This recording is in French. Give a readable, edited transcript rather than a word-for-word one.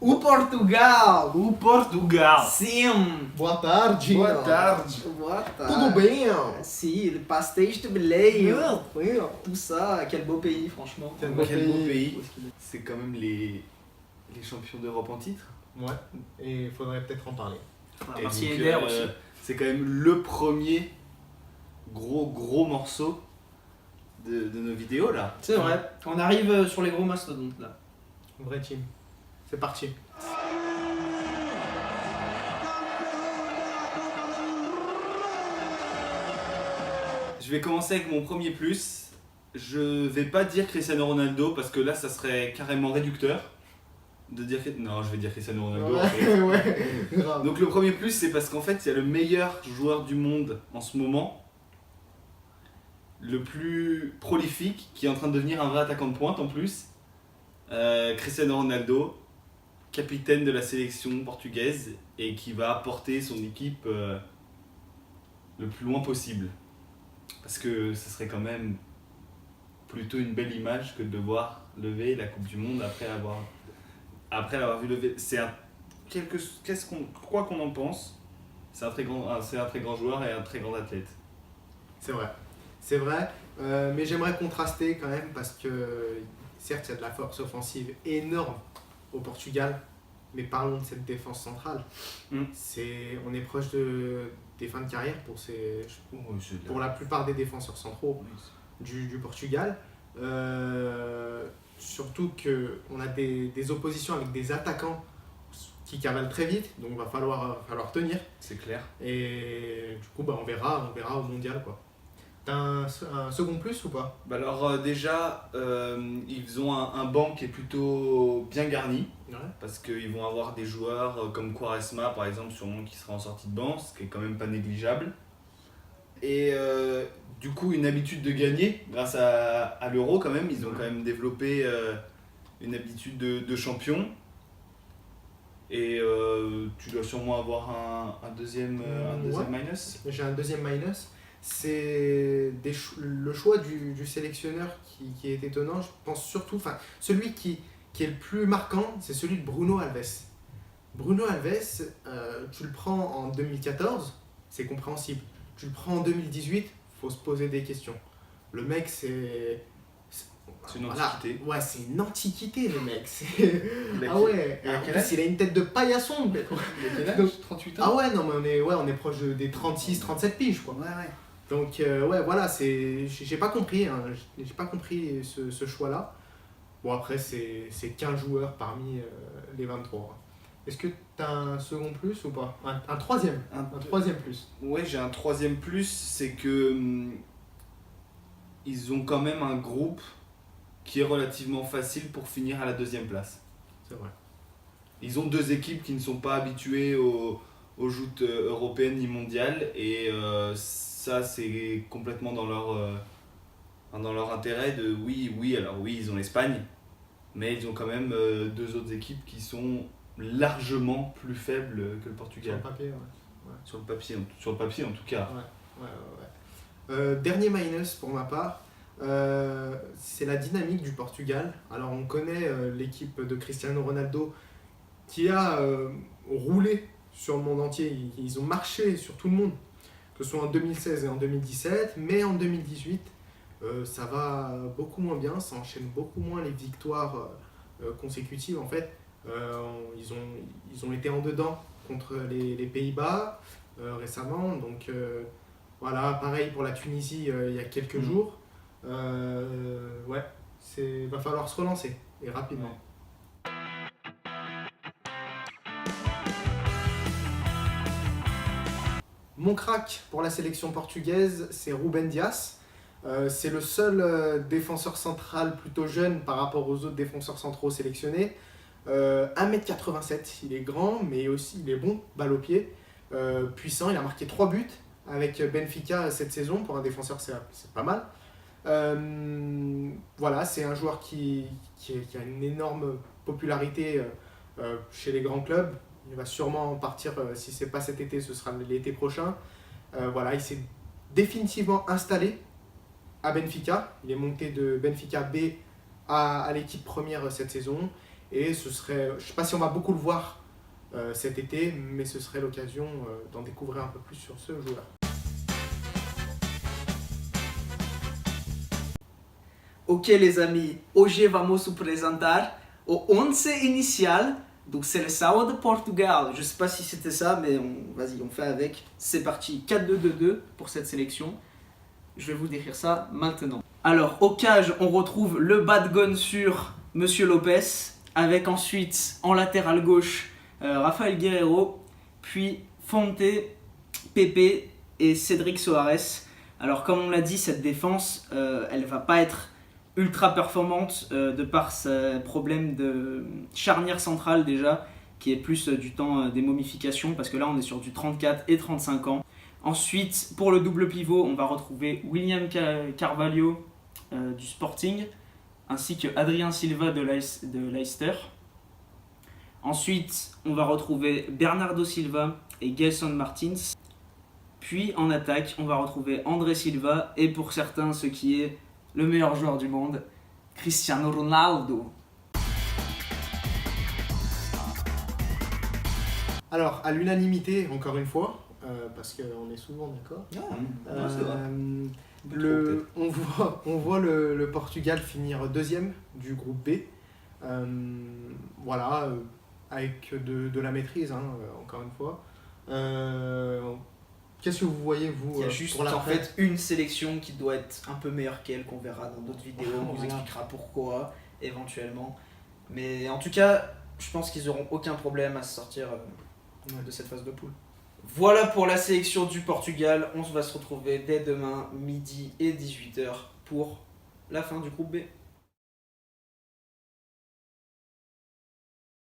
O Portugal! O Portugal! Sim! Boa tarde. Boa tarde! Boa tarde! Tudo bem? Si, le pastéis de Belém! Oui. Tout ça, quel beau pays, franchement. Quel Quel beau beau pays. pays! C'est quand même les champions d'Europe en titre. Ouais, et il faudrait peut-être en parler. Voilà, Et merci donc, Eder aussi. c'est quand même le premier gros morceau de nos vidéos là. C'est vrai, on arrive sur les gros mastodontes là. Vrai team. C'est parti. Je vais commencer avec mon premier plus. Je vais pas dire Cristiano Ronaldo parce que là ça serait carrément réducteur de dire non, je vais dire Cristiano Ronaldo. Ouais, grave. Donc le premier plus c'est parce qu'en fait il y a le meilleur joueur du monde en ce moment, le plus prolifique, qui est en train de devenir un vrai attaquant de pointe en plus, Cristiano Ronaldo, capitaine de la sélection portugaise et qui va porter son équipe le plus loin possible. Parce que ce serait quand même plutôt une belle image que de devoir lever la Coupe du Monde après l'avoir vu lever. Quoi qu'on en pense, c'est un très grand joueur et un très grand athlète. C'est vrai. C'est vrai. Mais j'aimerais contraster quand même parce que certes il y a de la force offensive énorme au Portugal, mais parlons de cette défense centrale. On est proche des fins de carrière pour la plupart des défenseurs centraux du Portugal. Surtout qu'on a des oppositions avec des attaquants qui cavalent très vite, donc il va falloir tenir. C'est clair. Et du coup, on verra au mondial, quoi. T'as un second plus ou pas? Bah alors déjà, ils ont un banc qui est plutôt bien garni. Ouais. Parce qu'ils vont avoir des joueurs comme Quaresma par exemple, sûrement qui sera en sortie de banc, ce qui est quand même pas négligeable. Et du coup une habitude de gagner grâce à l'Euro quand même, ils ont quand même développé une habitude de champion. Et tu dois sûrement avoir un deuxième minus. J'ai un deuxième minus. C'est le choix du sélectionneur qui est étonnant. Je pense surtout, celui qui est le plus marquant, c'est celui de Bruno Alves. Bruno Alves, tu le prends en 2014, c'est compréhensible. Tu le prends en 2018, faut se poser des questions. Le mec, c'est une antiquité. Ouais, c'est une antiquité, le mec. Ah ouais. Il a En quel plus, âge il a une tête de paillasson. Il a quel âge? Donc, 38 ans. Ah ouais, non, mais on est proche des 36-37 piges, quoi. Ouais. Donc ouais, voilà, j'ai pas compris, hein, j'ai pas compris ce choix-là. Bon, après, c'est qu'un joueur parmi les 23. Est-ce que t'as un second plus ou pas? Un troisième. Un troisième plus. Ouais, j'ai un troisième plus, c'est que ils ont quand même un groupe qui est relativement facile pour finir à la deuxième place. C'est vrai. Ils ont deux équipes qui ne sont pas habituées aux joutes européennes ni mondiales et ça c'est complètement dans leur intérêt de oui, ils ont l'Espagne, mais ils ont quand même deux autres équipes qui sont largement plus faibles que le Portugal. Sur le papier, ouais. Sur le papier en tout cas. Ouais. Dernier minus pour ma part, c'est la dynamique du Portugal. Alors on connaît l'équipe de Cristiano Ronaldo qui a roulé sur le monde entier, ils ont marché sur tout le monde, que ce soit en 2016 et en 2017, mais en 2018 ça va beaucoup moins bien, ça enchaîne beaucoup moins les victoires consécutives en fait. Ils ont été en dedans contre les Pays-Bas récemment, donc voilà, pareil pour la Tunisie il y a quelques jours. Ouais, va falloir se relancer et rapidement. Ouais. Mon crack pour la sélection portugaise, c'est Ruben Dias. C'est le seul défenseur central plutôt jeune par rapport aux autres défenseurs centraux sélectionnés. 1m87, il est grand, mais aussi il est bon, balle au pied, puissant. Il a marqué 3 buts avec Benfica cette saison. Pour un défenseur, c'est pas mal. Voilà, c'est un joueur qui a une énorme popularité chez les grands clubs. Il va sûrement partir, si c'est pas cet été, ce sera l'été prochain. Voilà, il s'est définitivement installé à Benfica. Il est monté de Benfica B à l'équipe première cette saison. Et ce serait, je sais pas si on va beaucoup le voir cet été, mais ce serait l'occasion d'en découvrir un peu plus sur ce joueur. Ok les amis, hoje vamos apresentar o 11 inicial do Seleção de Portugal. Je sais pas si c'était ça, mais vas-y, on fait avec. C'est parti, 4-2-2-2 pour cette sélection. Je vais vous décrire ça maintenant. Alors, au cage, on retrouve le bad gun sur Monsieur Lopez, avec ensuite, en latéral gauche, Rafael Guerreiro, puis Fonte, Pepe et Cédric Soares. Alors, comme on l'a dit, cette défense, elle va pas être ultra performante de par ce problème de charnière centrale déjà, qui est plus du temps des momifications, parce que là on est sur du 34 et 35 ans. Ensuite, pour le double pivot, on va retrouver William Carvalho du Sporting, ainsi que Adrien Silva de Leicester. Ensuite, on va retrouver Bernardo Silva et Gelson Martins. Puis en attaque, on va retrouver André Silva et pour certains, ce qui est le meilleur joueur du monde, Cristiano Ronaldo. Alors, à l'unanimité, encore une fois, parce qu'on est souvent d'accord, C'est vrai. on voit le Portugal finir deuxième du groupe B. Voilà, avec de la maîtrise, hein, encore une fois. Qu'est-ce que vous voyez, vous, Il y a juste pour la en fait une sélection qui doit être un peu meilleure qu'elle, qu'on verra dans d'autres vidéos, on vous Voilà. expliquera pourquoi, éventuellement. Mais en tout cas, je pense qu'ils n'auront aucun problème à se sortir de cette phase de poule. Voilà pour la sélection du Portugal, on va se retrouver dès demain, midi et 18h pour la fin du groupe B.